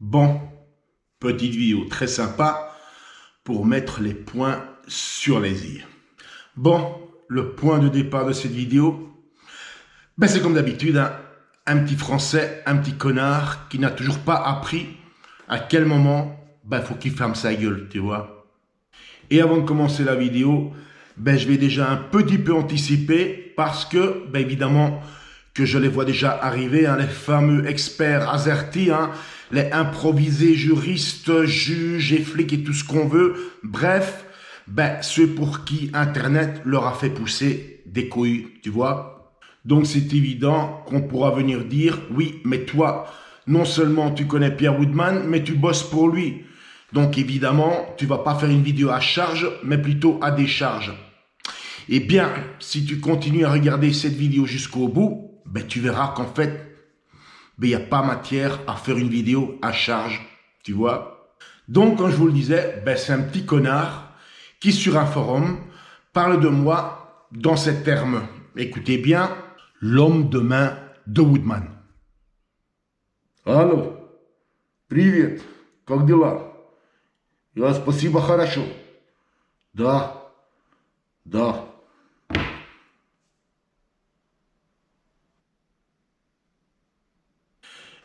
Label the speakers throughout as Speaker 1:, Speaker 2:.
Speaker 1: Bon, petite vidéo très sympa pour mettre les points sur les i. Bon, le point de départ de cette vidéo, c'est comme d'habitude, hein, un petit Français, un petit connard qui n'a toujours pas appris à quel moment faut qu'il ferme sa gueule, tu vois. Et avant de commencer la vidéo, je vais déjà un petit peu anticiper parce que, évidemment, que je les vois déjà arriver, hein, les fameux experts azerty, hein, les improvisés juristes, juges et flics et tout ce qu'on veut. Bref, ceux pour qui Internet leur a fait pousser des couilles, tu vois. Donc c'est évident qu'on pourra venir dire, oui, mais toi, non seulement tu connais Pierre Woodman, mais tu bosses pour lui. Donc évidemment, tu vas pas faire une vidéo à charge, mais plutôt à décharge. Eh bien, si tu continues à regarder cette vidéo jusqu'au bout, tu verras qu'en fait, il n'y a pas matière à faire une vidéo à charge, tu vois. Donc, comme je vous le disais, c'est un petit connard qui, sur un forum, parle de moi dans ces termes. Écoutez bien, l'homme de main de Woodman. Алло, привет, как дела? Я спасибо, хорошо. Да, да.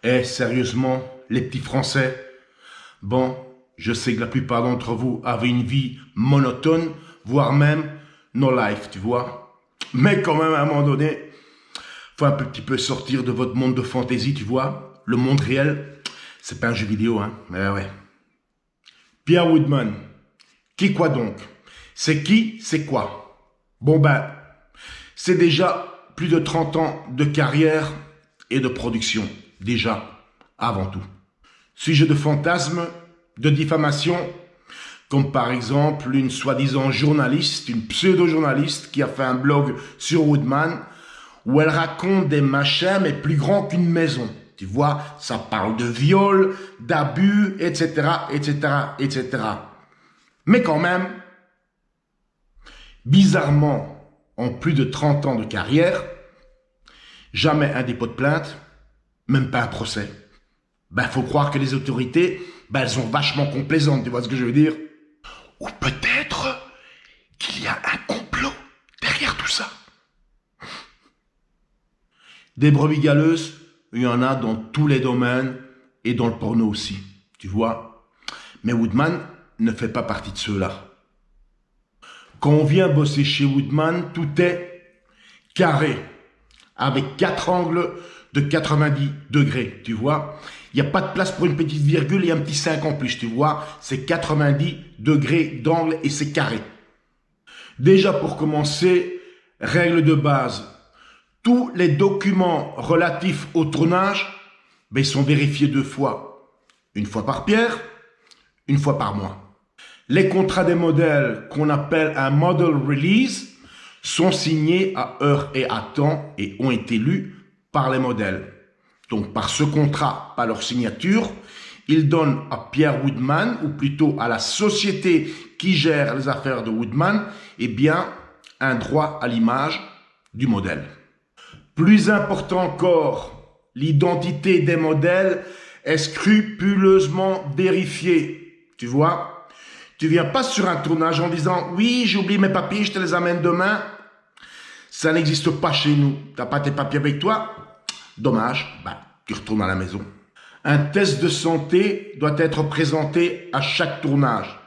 Speaker 1: Eh, sérieusement, les petits Français, bon, je sais que la plupart d'entre vous avaient une vie monotone, voire même no life, tu vois. Mais quand même, à un moment donné, faut un petit peu sortir de votre monde de fantaisie, tu vois. Le monde réel, c'est pas un jeu vidéo, hein. Ouais. Pierre Woodman, qui quoi donc? C'est qui, c'est quoi? Bon c'est déjà plus de 30 ans de carrière et de production. Déjà, avant tout. Sujet de fantasmes, de diffamation, comme par exemple une soi-disant journaliste, une pseudo-journaliste qui a fait un blog sur Woodman, où elle raconte des machins, mais plus grands qu'une maison. Tu vois, ça parle de viol, d'abus, etc., etc. Mais quand même, bizarrement, en plus de 30 ans de carrière, jamais un dépôt de plainte, même pas un procès. Faut croire que les autorités, elles sont vachement complaisantes, tu vois ce que je veux dire? Ou peut-être qu'il y a un complot derrière tout ça. Des brebis galeuses, il y en a dans tous les domaines et dans le porno aussi, tu vois? Mais Woodman ne fait pas partie de ceux-là. Quand on vient bosser chez Woodman, tout est carré, avec 4 angles de 90 degrés, tu vois. Il n'y a pas de place pour une petite virgule et un petit 5 en plus, tu vois. C'est 90 degrés d'angle et c'est carré. Déjà pour commencer, règle de base, tous les documents relatifs au tournage, ils sont vérifiés 2 fois. Une fois par Pierre, une fois par mois. Les contrats des modèles qu'on appelle un model release sont signés à heure et à temps et ont été lus par les modèles. Donc par ce contrat, par leur signature, ils donnent à Pierre Woodman, ou plutôt à la société qui gère les affaires de Woodman, un droit à l'image du modèle. Plus important encore, l'identité des modèles est scrupuleusement vérifiée. Tu vois? Tu viens pas sur un tournage en disant « Oui, j'ai oublié mes papiers, je te les amène demain. » Ça n'existe pas chez nous. Tu n'as pas tes papiers avec toi? Dommage, tu retournes à la maison. Un test de santé doit être présenté à chaque tournage.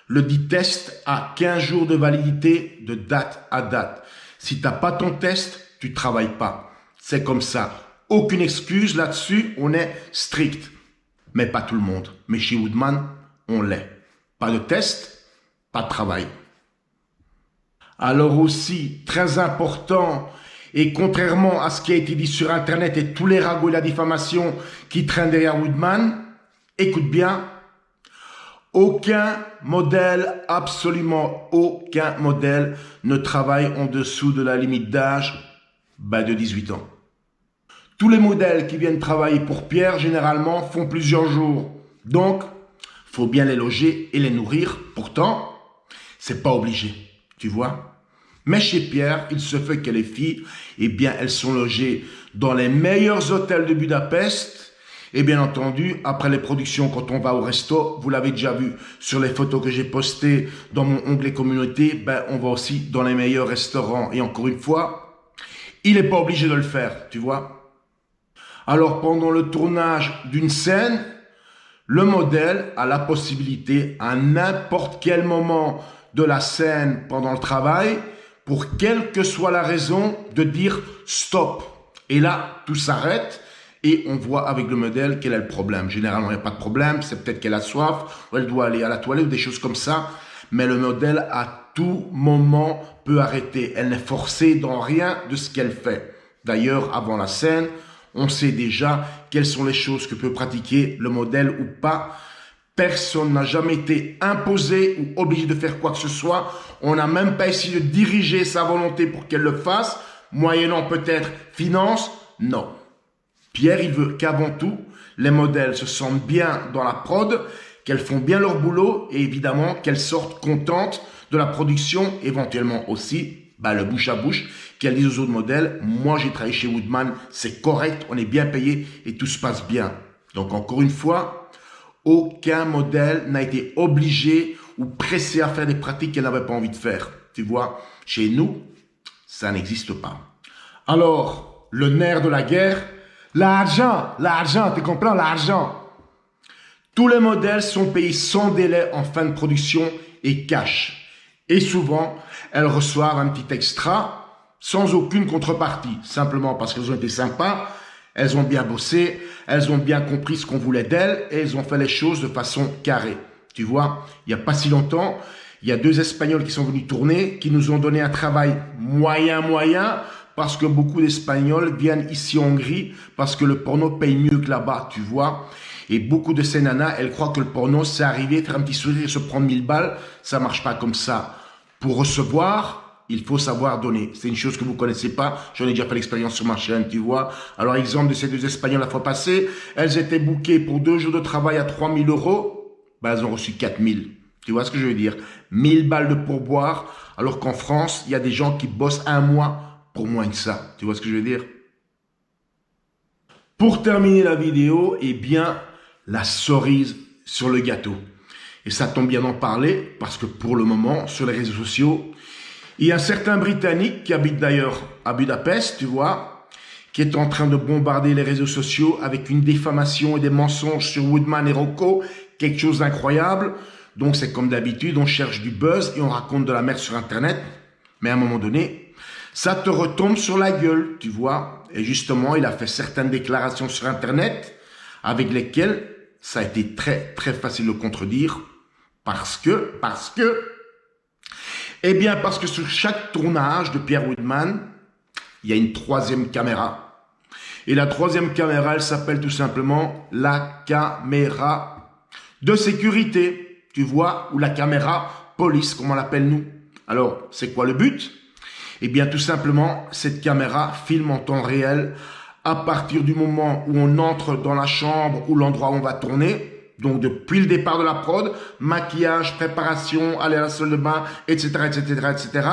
Speaker 1: Le dit test a 15 jours de validité de date à date. Si tu n'as pas ton test, tu ne travailles pas. C'est comme ça. Aucune excuse là-dessus, on est strict. Mais pas tout le monde. Mais chez Woodman, on l'est. Pas de test, pas de travail. Alors aussi, très important, et contrairement à ce qui a été dit sur Internet et tous les ragots et la diffamation qui traînent derrière Woodman, écoute bien, aucun modèle, absolument aucun modèle ne travaille en dessous de la limite d'âge de 18 ans. Tous les modèles qui viennent travailler pour Pierre, généralement, font plusieurs jours. Donc, faut bien les loger et les nourrir. Pourtant, c'est pas obligé, tu vois. Mais chez Pierre, il se fait que les filles, elles sont logées dans les meilleurs hôtels de Budapest Et bien entendu, après les productions, quand on va au resto, vous l'avez déjà vu sur les photos que j'ai postées dans mon onglet communauté, ben on va aussi dans les meilleurs restaurants. Et encore une fois, il n'est pas obligé de le faire, tu vois. Alors pendant le tournage d'une scène, le modèle a la possibilité à n'importe quel moment de la scène pendant le travail, pour quelle que soit la raison, de dire stop. Et là, tout s'arrête et on voit avec le modèle quel est le problème. Généralement, il n'y a pas de problème, c'est peut-être qu'elle a soif, ou elle doit aller à la toilette ou des choses comme ça. Mais le modèle, à tout moment, peut arrêter. Elle n'est forcée dans rien de ce qu'elle fait. D'ailleurs, avant la scène, on sait déjà quelles sont les choses que peut pratiquer le modèle ou pas. Personne n'a jamais été imposé ou obligé de faire quoi que ce soit. On n'a même pas essayé de diriger sa volonté pour qu'elle le fasse, moyennant peut-être finance. Non. Pierre, il veut qu'avant tout, les modèles se sentent bien dans la prod, qu'elles font bien leur boulot et évidemment qu'elles sortent contentes de la production, éventuellement aussi le bouche à bouche, qu'elles disent aux autres modèles, moi j'ai travaillé chez Woodman, c'est correct, on est bien payé et tout se passe bien. Donc encore une fois, aucun modèle n'a été obligé ou pressé à faire des pratiques qu'elle n'avait pas envie de faire. Tu vois, chez nous, ça n'existe pas. Alors, le nerf de la guerre, l'argent, tu comprends, l'argent. Tous les modèles sont payés sans délai en fin de production et cash. Et souvent, elles reçoivent un petit extra sans aucune contrepartie, simplement parce qu'elles ont été sympas, elles ont bien bossé, elles ont bien compris ce qu'on voulait d'elles et elles ont fait les choses de façon carrée. Tu vois, il n'y a pas si longtemps, il y a 2 Espagnols qui sont venus tourner, qui nous ont donné un travail moyen, parce que beaucoup d'Espagnols viennent ici en Hongrie, parce que le porno paye mieux que là-bas, tu vois. Et beaucoup de ces nanas, elles croient que le porno, c'est arriver, faire un petit sourire et se prendre 1000 balles. Ça marche pas comme ça. Pour recevoir, il faut savoir donner. C'est une chose que vous connaissez pas. J'en ai déjà fait l'expérience sur ma chaîne, tu vois. Alors, exemple de ces 2 Espagnols la fois passée, elles étaient bookées pour 2 jours de travail à 3000 euros. Elles ont reçu 4000. Tu vois ce que je veux dire? 1000 balles de pourboire, alors qu'en France, il y a des gens qui bossent un mois pour moins que ça. Tu vois ce que je veux dire? Pour terminer la vidéo, eh bien, la cerise sur le gâteau. Et ça tombe bien d'en parler parce que pour le moment, sur les réseaux sociaux, il y a un certain Britannique qui habite d'ailleurs à Budapest, tu vois, qui est en train de bombarder les réseaux sociaux avec une diffamation et des mensonges sur Woodman et Rocco, quelque chose d'incroyable. Donc c'est comme d'habitude, on cherche du buzz et on raconte de la merde sur Internet. Mais à un moment donné, ça te retombe sur la gueule, tu vois. Et justement, il a fait certaines déclarations sur Internet avec lesquelles ça a été très, très facile de contredire. Parce que sur chaque tournage de Pierre Woodman, il y a une 3e caméra. Et la 3e caméra, elle s'appelle tout simplement la caméra de sécurité, tu vois, ou la caméra police, comme on l'appelle nous. Alors, c'est quoi le but? Eh bien, tout simplement, cette caméra filme en temps réel à partir du moment où on entre dans la chambre ou l'endroit où on va tourner. Donc, depuis le départ de la prod, maquillage, préparation, aller à la salle de bain, etc., etc., etc.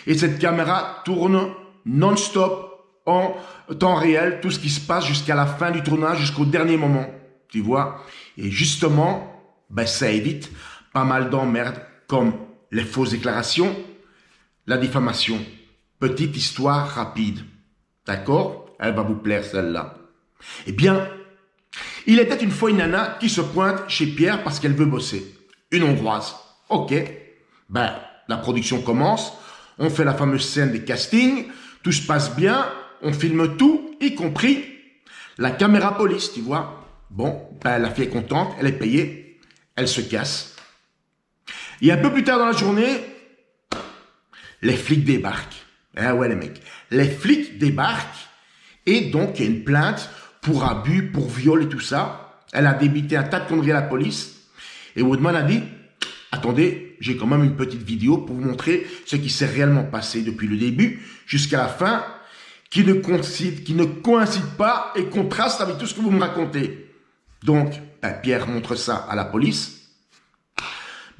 Speaker 1: Et cette caméra tourne non-stop en temps réel, tout ce qui se passe jusqu'à la fin du tournage, jusqu'au dernier moment. Tu vois? Et justement, ça évite pas mal d'emmerdes comme les fausses déclarations, la diffamation. Petite histoire rapide. D'accord? Elle va vous plaire celle-là. Eh bien, il était une fois une nana qui se pointe chez Pierre parce qu'elle veut bosser. Une Hongroise. Ok. La production commence. On fait la fameuse scène des castings. Tout se passe bien. On filme tout, y compris la caméra police, tu vois. Bon, la fille est contente. Elle est payée. Elle se casse. Et un peu plus tard dans la journée, les flics débarquent. Ah ouais, les mecs. Les flics débarquent. Et donc, il y a une plainte pour abus, pour viol et tout ça. Elle a débité un tas de conneries à la police. Et Woodman a dit, attendez, j'ai quand même une petite vidéo pour vous montrer ce qui s'est réellement passé depuis le début jusqu'à la fin, qui ne coïncide pas et contraste avec tout ce que vous me racontez. Donc, Pierre montre ça à la police.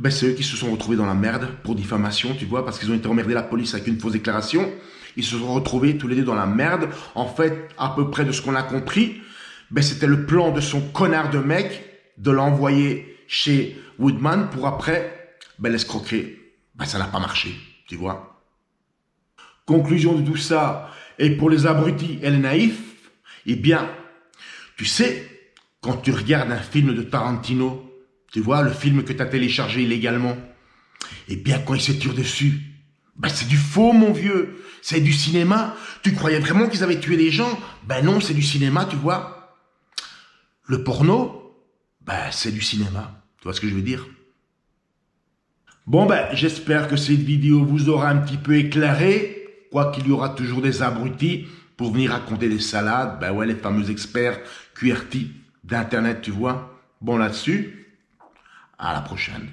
Speaker 1: C'est eux qui se sont retrouvés dans la merde pour diffamation, tu vois, parce qu'ils ont été emmerdés la police avec une fausse déclaration. Ils se sont retrouvés tous les deux dans la merde, en fait, à peu près de ce qu'on a compris. Ben, c'était le plan de son connard de mec de l'envoyer chez Woodman pour après l'escroquer. Ben, ça n'a pas marché, tu vois. Conclusion de tout ça, et pour les abrutis et les naïfs, eh bien, tu sais, quand tu regardes un film de Tarantino, tu vois, le film que tu as téléchargé illégalement, eh bien, quand il se tire dessus, ben c'est du faux, mon vieux. C'est du cinéma. Tu croyais vraiment qu'ils avaient tué les gens? Ben non, c'est du cinéma, tu vois. Le porno, ben c'est du cinéma. Tu vois ce que je veux dire? Bon, ben, j'espère que cette vidéo vous aura un petit peu éclairé. Quoi qu'il y aura toujours des abrutis pour venir raconter des salades. Ben ouais, les fameux experts QRT d'Internet, tu vois. Bon, là-dessus, à la prochaine.